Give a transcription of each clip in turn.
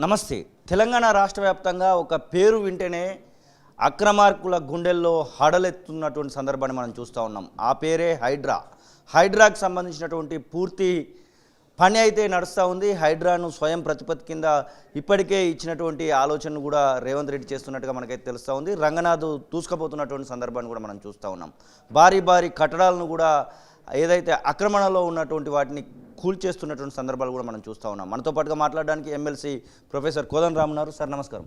నమస్తే. తెలంగాణ రాష్ట్ర వ్యాప్తంగా ఒక పేరు వింటేనే అక్రమార్కుల గుండెల్లో హడలెత్తున్నటువంటి సందర్భాన్ని మనం చూస్తూ ఉన్నాం. ఆ పేరే హైడ్రా. హైడ్రాకు సంబంధించినటువంటి పూర్తి పని అయితే నడుస్తూ ఉంది. హైడ్రాను స్వయం ప్రతిపత్తి కింద ఇప్పటికే ఇచ్చినటువంటి ఆలోచనను కూడా రేవంత్ రెడ్డి చేస్తున్నట్టుగా మనకైతే తెలుస్తూ ఉంది. రంగనాథ్ దూసుకుపోతున్నటువంటి సందర్భాన్ని కూడా మనం చూస్తూ ఉన్నాం. భారీ భారీ కట్టడాలను కూడా ఏదైతే ఆక్రమణలో ఉన్నటువంటి వాటిని కూల్చేస్తున్నటువంటి సందర్భాలు కూడా మనం చూస్తూ ఉన్నాం. మనతో పాటుగా మాట్లాడడానికి ఎమ్మెల్సీ ప్రొఫెసర్ కోదండరామ్ ఉన్నారు. సార్ నమస్కారం.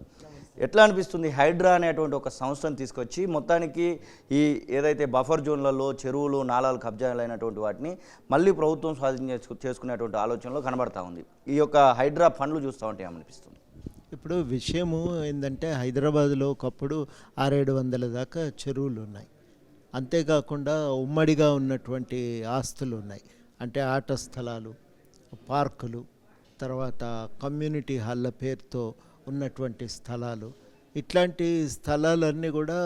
ఎట్లా అనిపిస్తుంది హైడ్రా అనేటువంటి ఒక సంస్థను తీసుకొచ్చి మొత్తానికి ఈ ఏదైతే బఫర్ జోన్లలో చెరువులు నాలాలు కబ్జాలైనటువంటి వాటిని మళ్ళీ ప్రభుత్వం స్వాధీనం చేసుకునేటువంటి ఆలోచనలో కనబడతా ఉంది. ఈ యొక్క హైడ్రా ఫండ్లు చూస్తూ ఉంటే ఏమనిపిస్తుంది? ఇప్పుడు విషయము ఏంటంటే హైదరాబాద్లో ఒకప్పుడు 600-700 దాకా చెరువులు ఉన్నాయి. అంతేకాకుండా ఉమ్మడిగా ఉన్నటువంటి ఆస్తులు ఉన్నాయి. అంటే ఆట స్థలాలు, పార్కులు, తర్వాత కమ్యూనిటీ హాల్ల పేరుతో ఉన్నటువంటి స్థలాలు, ఇట్లాంటి స్థలాలన్నీ కూడా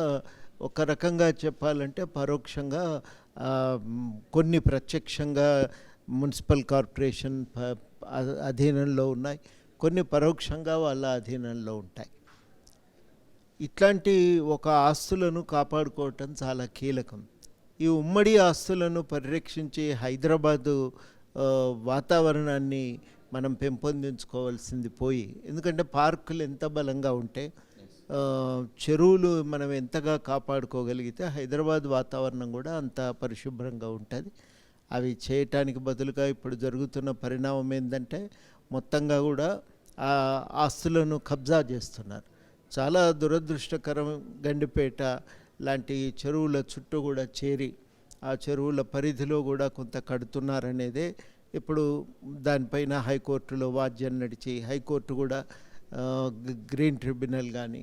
ఒక రకంగా చెప్పాలంటే పరోక్షంగా కొన్ని ప్రత్యక్షంగా మున్సిపల్ కార్పొరేషన్ అధీనంలో ఉన్నాయి, కొన్ని పరోక్షంగా వాళ్ళ అధీనంలో ఉంటాయి. ఇట్లాంటి ఒక ఆస్తులను కాపాడుకోవటం చాలా కీలకం. ఈ ఉమ్మడి ఆస్తులను పరిరక్షించి హైదరాబాదు వాతావరణాన్ని మనం పెంపొందించుకోవాల్సింది పోయి, ఎందుకంటే పార్కులు ఎంత బలంగా ఉంటే చెరువులు మనం ఎంతగా కాపాడుకోగలిగితే హైదరాబాద్ వాతావరణం కూడా అంత పరిశుభ్రంగా ఉంటుంది. అవి చేయటానికి బదులుగా ఇప్పుడు జరుగుతున్న పరిణామం ఏంటంటే మొత్తంగా కూడా ఆ ఆస్తులను కబ్జా చేస్తున్నారు. చాలా దురదృష్టకరం. గండిపేట లాంటి చెరువుల చుట్టూ కూడా చేరి ఆ చెరువుల పరిధిలో కూడా కొంత కడుతున్నారనేదే ఇప్పుడు దానిపైన హైకోర్టులో వాద్యం నడిచి హైకోర్టు కూడా గ్రీన్ ట్రిబ్యునల్ కానీ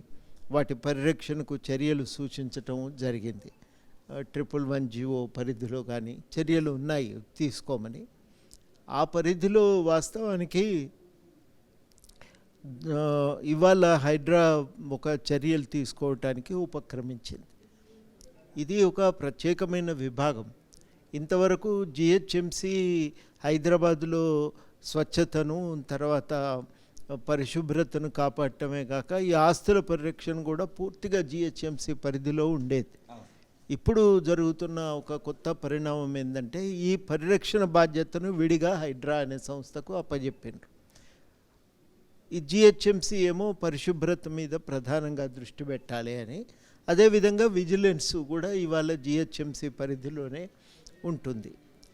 వాటి పరిరక్షణకు చర్యలు సూచించటం జరిగింది. 111 జీవో పరిధిలో కానీ చర్యలు ఉన్నాయి తీసుకోమని. ఆ పరిధిలో వాస్తవానికి ఇవాళ హైడ్రా ఒక చర్యలు తీసుకోవటానికి ఉపక్రమించింది. ఇది ఒక ప్రత్యేకమైన విభాగం. ఇంతవరకు జిహెచ్ఎంసి హైదరాబాదులో స్వచ్ఛతను తర్వాత పరిశుభ్రతను కాపాడటమే కాక ఈ ఆస్తుల పరిరక్షణ కూడా పూర్తిగా జిహెచ్ఎంసి పరిధిలో ఉండేది. ఇప్పుడు జరుగుతున్న ఒక కొత్త పరిణామం ఏంటంటే ఈ పరిరక్షణ బాధ్యతను విడిగా హైడ్రా అనే సంస్థకు అప్పజెప్పిండ్రు. ఈ జిహెచ్ఎంసి ఏమో పరిశుభ్రత మీద ప్రధానంగా దృష్టి పెట్టాలి అని, అదేవిధంగా విజిలెన్స్ కూడా ఇవాళ జిహెచ్ఎంసి పరిధిలోనే ఉంటుంది.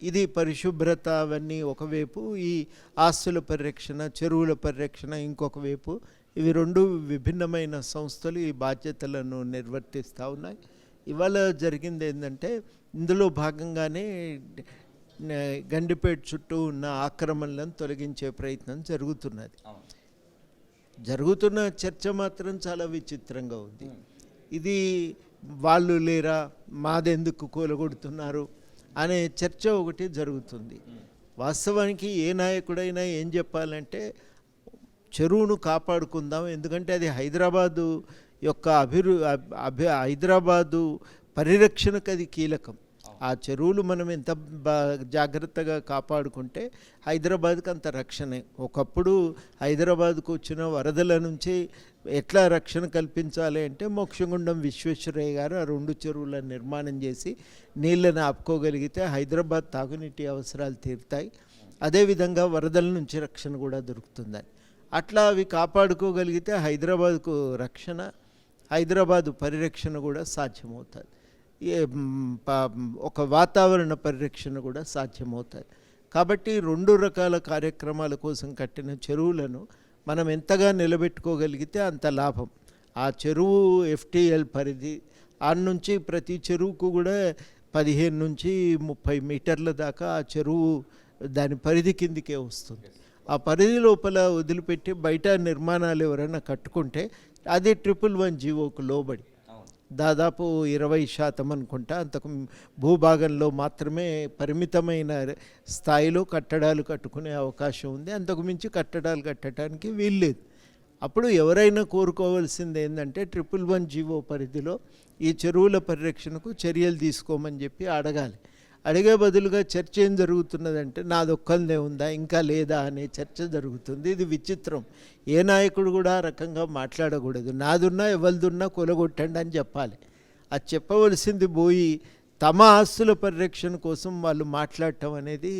ఇది పరిశుభ్రత అవన్నీ ఒకవైపు, ఈ ఆస్తుల పరిరక్షణ, చెరువుల పరిరక్షణ ఇంకొక వైపు. ఇవి రెండు విభిన్నమైన సంస్థలు ఈ బాధ్యతలను నిర్వర్తిస్తూ ఉన్నాయి. ఇవాళ జరిగింది ఏంటంటే ఇందులో భాగంగానే గండిపేట చుట్టూ ఉన్న ఆక్రమణలను తొలగించే ప్రయత్నం జరుగుతున్నది. జరుగుతున్న చర్చ మాత్రం చాలా విచిత్రంగా ఉంది. ఇది వాళ్ళు లేరా, మాదెందుకు కూలగొడుతున్నారు అనే చర్చ ఒకటి జరుగుతుంది. వాస్తవానికి ఏ నాయకుడైనా ఏం చెప్పాలంటే చెరువును కాపాడుకుందాం, ఎందుకంటే అది హైదరాబాదు యొక్క హైదరాబాదు పరిరక్షణకు అది కీలకం. ఆ చెరువులు మనం ఎంత జాగ్రత్తగా కాపాడుకుంటే హైదరాబాద్కి అంత రక్షణే. ఒకప్పుడు హైదరాబాద్కు వచ్చిన వరదల నుంచి ఎట్లా రక్షణ కల్పించాలి అంటే మోక్షగుండం విశ్వేశ్వరయ్య గారు ఆ 2 చెరువులను నిర్మాణం చేసి నీళ్ళని ఆపుకోగలిగితే హైదరాబాద్ తాగునీటి అవసరాలు తీరుతాయి, అదేవిధంగా వరదల నుంచి రక్షణ కూడా దొరుకుతుందని. అట్లా అవి కాపాడుకోగలిగితే హైదరాబాద్కు రక్షణ, హైదరాబాదు పరిరక్షణ కూడా సాధ్యమవుతుంది. ఒక వాతావరణ పరిరక్షణ కూడా సాధ్యమవుతుంది. కాబట్టి 2 రకాల కార్యక్రమాల కోసం కట్టిన చెరువులను మనం ఎంతగా నిలబెట్టుకోగలిగితే అంత లాభం. ఆ చెరువు FTL పరిధి నుంచి ప్రతి చెరువుకు కూడా 15 నుంచి 30 మీటర్ల దాకా ఆ చెరువు దాని పరిధి కిందికే వస్తుంది. ఆ పరిధి లోపల వదిలిపెట్టి బయట నిర్మాణాలు ఎవరైనా కట్టుకుంటే అది 111 జీవోకు లోబడి దాదాపు 20% అనుకుంటా అంతకు భూభాగంలో మాత్రమే పరిమితమైన స్థాయిలో కట్టడాలు కట్టుకునే అవకాశం ఉంది. అంతకు మించి కట్టడాలు కట్టడానికి వీల్లేదు. అప్పుడు ఎవరైనా కోరుకోవాల్సింది ఏంటంటే 111 జీవో పరిధిలో ఈ చెరువుల పరిరక్షణకు చర్యలు తీసుకోమని చెప్పి అడగాలి. అడిగే బదులుగా చర్చ ఏం జరుగుతున్నదంటే నాదొక్కరిదే ఉందా ఇంకా లేదా అనే చర్చ జరుగుతుంది. ఇది విచిత్రం. ఏ నాయకుడు కూడా ఆ రకంగా మాట్లాడకూడదు. నాదున్నా ఎవరిదున్నా కొలగొట్టండి అని చెప్పాలి. అది చెప్పవలసింది పోయి తమ ఆస్తుల పరిరక్షణ కోసం వాళ్ళు మాట్లాడటం అనేది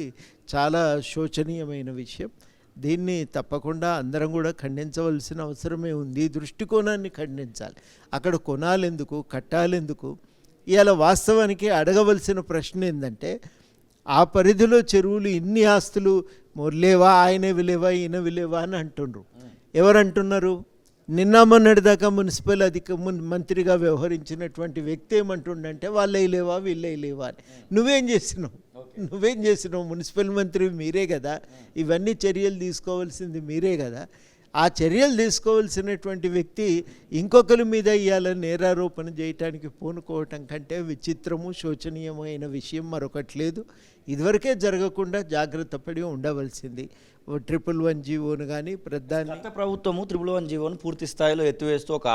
చాలా శోచనీయమైన విషయం. దీన్ని తప్పకుండా అందరం కూడా ఖండించవలసిన అవసరమే ఉంది. ఈ దృష్టికోణాన్ని ఖండించాలి. అక్కడ కొనాలెందుకు, కట్టాలెందుకు? ఇవాళ వాస్తవానికి అడగవలసిన ప్రశ్న ఏంటంటే, ఆ పరిధిలో చెరువులు ఇన్ని ఆస్తులు లేవా, ఆయనవి లేవా, ఈయనవి లేవా అని అంటుండ్రు. ఎవరు అంటున్నారు? నిన్న మొన్నటిదాకా మున్సిపల్ మంత్రిగా వ్యవహరించినటువంటి వ్యక్తి ఏమంటుండంటే వాళ్ళే లేవా, వీళ్ళే లేవా అని. నువ్వేం చేసినావు? మున్సిపల్ మంత్రి మీరే కదా, ఇవన్నీ చర్యలు తీసుకోవాల్సింది మీరే కదా. ఆ చర్యలు తీసుకోవాల్సినటువంటి వ్యక్తి ఇంకొకరి మీద ఇవాళ నేరారోపణ చేయటానికి పూనుకోవటం కంటే విచిత్రము శోచనీయమైన విషయం మరొకటి లేదు. ఇదివరకే జరగకుండా జాగ్రత్త పడి ఉండవలసింది. 111 జీవోను కానీ గత ప్రభుత్వము 111 జీవోను పూర్తి స్థాయిలో ఎత్తివేస్తూ ఒక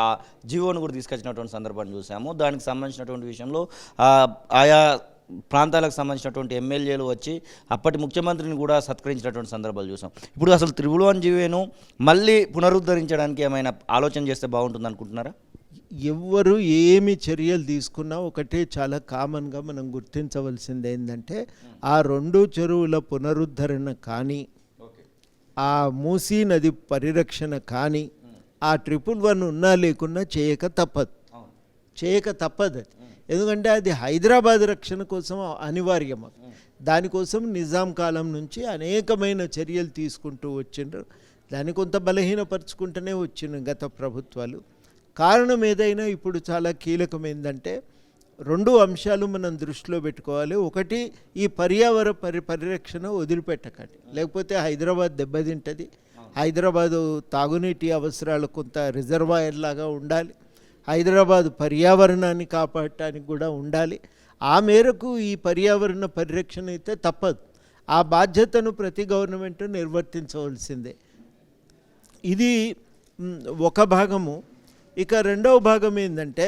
జీవోను కూడా తీసుకొచ్చినటువంటి సందర్భాన్ని చూసాము. దానికి సంబంధించినటువంటి విషయంలో ఆయా ప్రాంతాలకు సంబంధించినటువంటి ఎమ్మెల్యేలు వచ్చి అప్పటి ముఖ్యమంత్రిని కూడా సత్కరించినటువంటి సందర్భాలు చూసాం. ఇప్పుడు అసలు 111 జీవోను మళ్ళీ పునరుద్ధరించడానికి ఏమైనా ఆలోచన చేస్తే బాగుంటుంది అనుకుంటున్నారా? ఎవ్వరు ఏమి చర్యలు తీసుకున్నా ఒకటే చాలా కామన్గా మనం గుర్తించవలసింది ఏంటంటే, ఆ 2 చెరువుల పునరుద్ధరణ కానీ, ఆ మూసీ నది పరిరక్షణ కానీ, ఆ 111 ఉన్నా లేకున్నా చేయక తప్పదు. ఎందుకంటే అది హైదరాబాద్ రక్షణ కోసం అనివార్యం. దానికోసం నిజాం కాలం నుంచి అనేకమైన చర్యలు తీసుకుంటూ వచ్చిండ్రు. దాన్ని కొంత బలహీనపరుచుకుంటూనే వచ్చిన గత ప్రభుత్వాలు. కారణం ఏదైనా ఇప్పుడు చాలా కీలకం ఏంటంటే, 2 అంశాలు మనం దృష్టిలో పెట్టుకోవాలి. ఒకటి, ఈ పర్యావరణ పరిరక్షణ వదిలిపెట్టకండి, లేకపోతే హైదరాబాద్ దెబ్బతింటుంది. హైదరాబాదు తాగునీటి అవసరాలు కొంత రిజర్వాయర్ లాగా ఉండాలి. హైదరాబాదు పర్యావరణాన్ని కాపాడటానికి కూడా ఉండాలి. ఆ మేరకు ఈ పర్యావరణ పరిరక్షణ అయితే తప్పదు. ఆ బాధ్యతను ప్రతి గవర్నమెంట్ నిర్వర్తించవలసిందే. ఇది ఒక భాగము. ఇక రెండవ భాగం ఏంటంటే,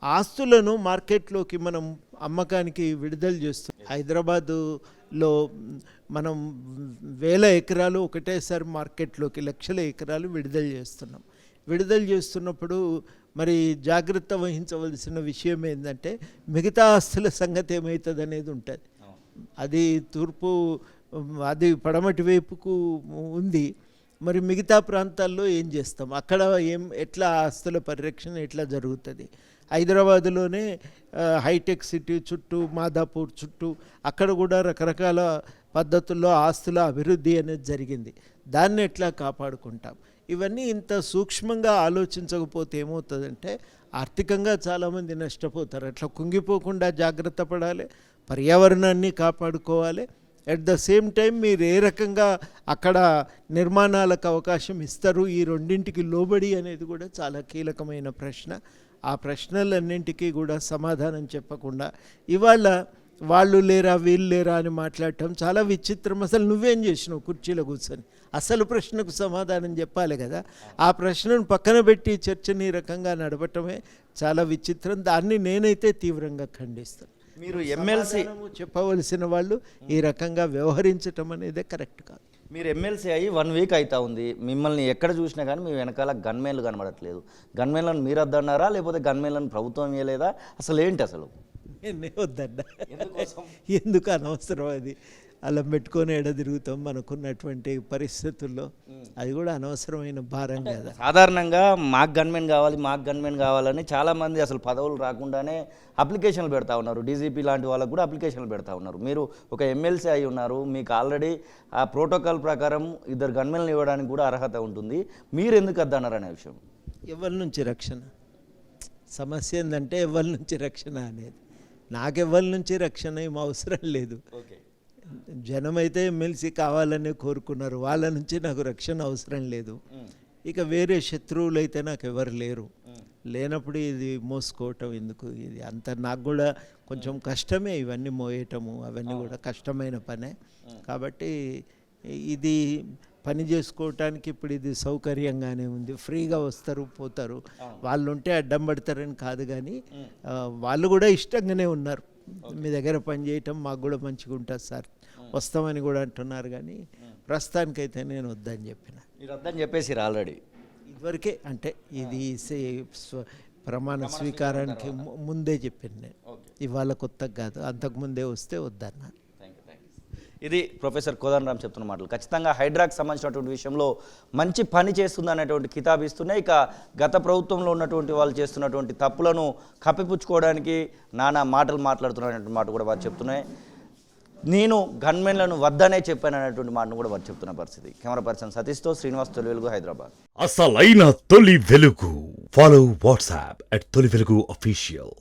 ఆస్తులను మార్కెట్లోకి మనం అమ్మకానికి విడుదల చేస్తాం. హైదరాబాదులో మనం 1000 ఎకరాలు ఒకటేసారి మార్కెట్లోకి, లక్షల ఎకరాలు విడుదల చేస్తున్నప్పుడు మరి జాగ్రత్త వహించవలసిన విషయం ఏంటంటే, మిగతా ఆస్తుల సంగతి ఏమవుతుంది అనేది ఉంటుంది. అది పడమటి వైపుకు ఉంది. మరి మిగతా ప్రాంతాల్లో ఏం చేస్తాం? అక్కడ ఎట్లా ఆస్తుల పరిరక్షణ ఎట్లా జరుగుతుంది? హైదరాబాదులోనే హైటెక్ సిటీ చుట్టూ, మాదాపూర్ చుట్టూ అక్కడ కూడా రకరకాల పద్ధతుల్లో ఆస్తుల అభివృద్ధి అనేది జరిగింది. దాన్ని ఎట్లా కాపాడుకుంటాం? ఇవన్నీ ఇంత సూక్ష్మంగా ఆలోచించకపోతే ఏమవుతుందంటే, ఆర్థికంగా చాలామంది నష్టపోతారు. అట్లా కుంగిపోకుండా జాగ్రత్త పడాలి, పర్యావరణాన్ని కాపాడుకోవాలి. అట్ ద సేమ్ టైం మీరు ఏ రకంగా అక్కడ నిర్మాణాలకు అవకాశం ఇస్తారు, ఈ రెండింటికి లోబడి అనేది కూడా చాలా కీలకమైన ప్రశ్న. ఆ ప్రశ్నలన్నింటికీ కూడా సమాధానం చెప్పకుండా ఇవాళ వాళ్ళు లేరా, వీళ్ళు లేరా అని మాట్లాడటం చాలా విచిత్రం. అసలు నువ్వేం చేసినావు కుర్చీలో కూర్చొని? అసలు ప్రశ్నకు సమాధానం చెప్పాలి కదా. ఆ ప్రశ్నను పక్కన పెట్టి చర్చని ఈ రకంగా నడపటమే చాలా విచిత్రం. దాన్ని నేనైతే తీవ్రంగా ఖండిస్తాను. మీరు ఎమ్మెల్సీ చెప్పవలసిన వాళ్ళు ఈ రకంగా వ్యవహరించటం అనేదే కరెక్ట్ కాదు. మీరు ఎమ్మెల్సీ అయ్యి 1 వీక్ అవుతా ఉంది. మిమ్మల్ని ఎక్కడ చూసినా కానీ మీ వెనకాల గన్మెన్లు కనబడట్లేదు. గన్మెన్లను మీరు వద్దన్నారా, లేకపోతే గన్మెన్లను ప్రభుత్వం ఇవ్వలేదా? అసలు ఏంటి అసలు? వద్దన్నా. ఎందుకు అనవసరం అది? అలా పెట్టుకొని ఎడ తిరుగుతాం మనకున్నటువంటి పరిస్థితుల్లో. అది కూడా అనవసరమైన భారం కదా. సాధారణంగా మాకు గన్మెన్ కావాలని చాలామంది అసలు పదవులు రాకుండానే అప్లికేషన్లు పెడతా ఉన్నారు. డీజీపీ లాంటి వాళ్ళకు కూడా అప్లికేషన్లు పెడతా ఉన్నారు. మీరు ఒక ఎమ్మెల్సీ అయి ఉన్నారు, మీకు ఆల్రెడీ ఆ ప్రోటోకాల్ ప్రకారం 2 గన్మెన్లు ఇవ్వడానికి కూడా అర్హత ఉంటుంది. మీరు ఎందుకు వద్దన్నారు అనే విషయం. ఎవరి నుంచి రక్షణ? సమస్య ఏంటంటే ఎవరి నుంచి రక్షణ అనేది. నాకెవరి నుంచి రక్షణ ఏం అవసరం లేదు. జనమైతే ఎమ్మెల్సీ కావాలనే కోరుకున్నారు, వాళ్ళ నుంచి నాకు రక్షణ అవసరం లేదు. ఇక వేరే శత్రువులు అయితే నాకు ఎవరు లేనప్పుడు ఇది మోసుకోవటం ఎందుకు? ఇది అంత నాకు కూడా కొంచెం కష్టమే, ఇవన్నీ మోయటము అవన్నీ కూడా కష్టమైన పనే. కాబట్టి ఇది పని చేసుకోవటానికి ఇప్పుడు ఇది సౌకర్యంగానే ఉంది. ఫ్రీగా వస్తారు పోతారు, వాళ్ళు ఉంటే అడ్డం పడతారని కాదు, కానీ వాళ్ళు కూడా ఇష్టంగానే ఉన్నారు. మీ దగ్గర పని చేయటం మాకు కూడా మంచిగా ఉంటుంది సార్, వస్తామని కూడా అంటున్నారు. కానీ ప్రస్తుతానికైతే నేను వద్దని చెప్పిన. మీరు వద్దని చెప్పేసి ఆల్రెడీ ఇదివరకే అంటే ఇది ప్రమాణ స్వీకారానికి ముందే చెప్పింది నేను. ఇవాళ కొత్తగా కాదు, అంతకుముందే వస్తే వద్దన్నా. ఇది ప్రొఫెసర్ కోదండరామ్ చెప్తున్న మాటలు. ఖచ్చితంగా హైడ్రాకి సంబంధించినటువంటి విషయంలో మంచి పని చేస్తుంది అనేటువంటి కితాబు ఇస్తున్నాయి. ఇక గత ప్రభుత్వంలో ఉన్నటువంటి వాళ్ళు చేస్తున్నటువంటి తప్పులను కప్పిపుచ్చుకోవడానికి నానా మాటలు మాట్లాడుతున్నటువంటి మాట కూడా వారు చెప్తున్నాయి. నేను గన్మెన్లను వద్దనే చెప్పాను అనేటువంటి మాటను కూడా వారు చెప్తున్న పరిస్థితి. కెమెరా పర్సన్ సతీష్తో శ్రీనివాస్, తొలి వెలుగు, హైదరాబాద్. అసలైన తొలి వెలుగు. ఫాలో వాట్సాప్ @తొలి వెలుగు అఫీషియల్.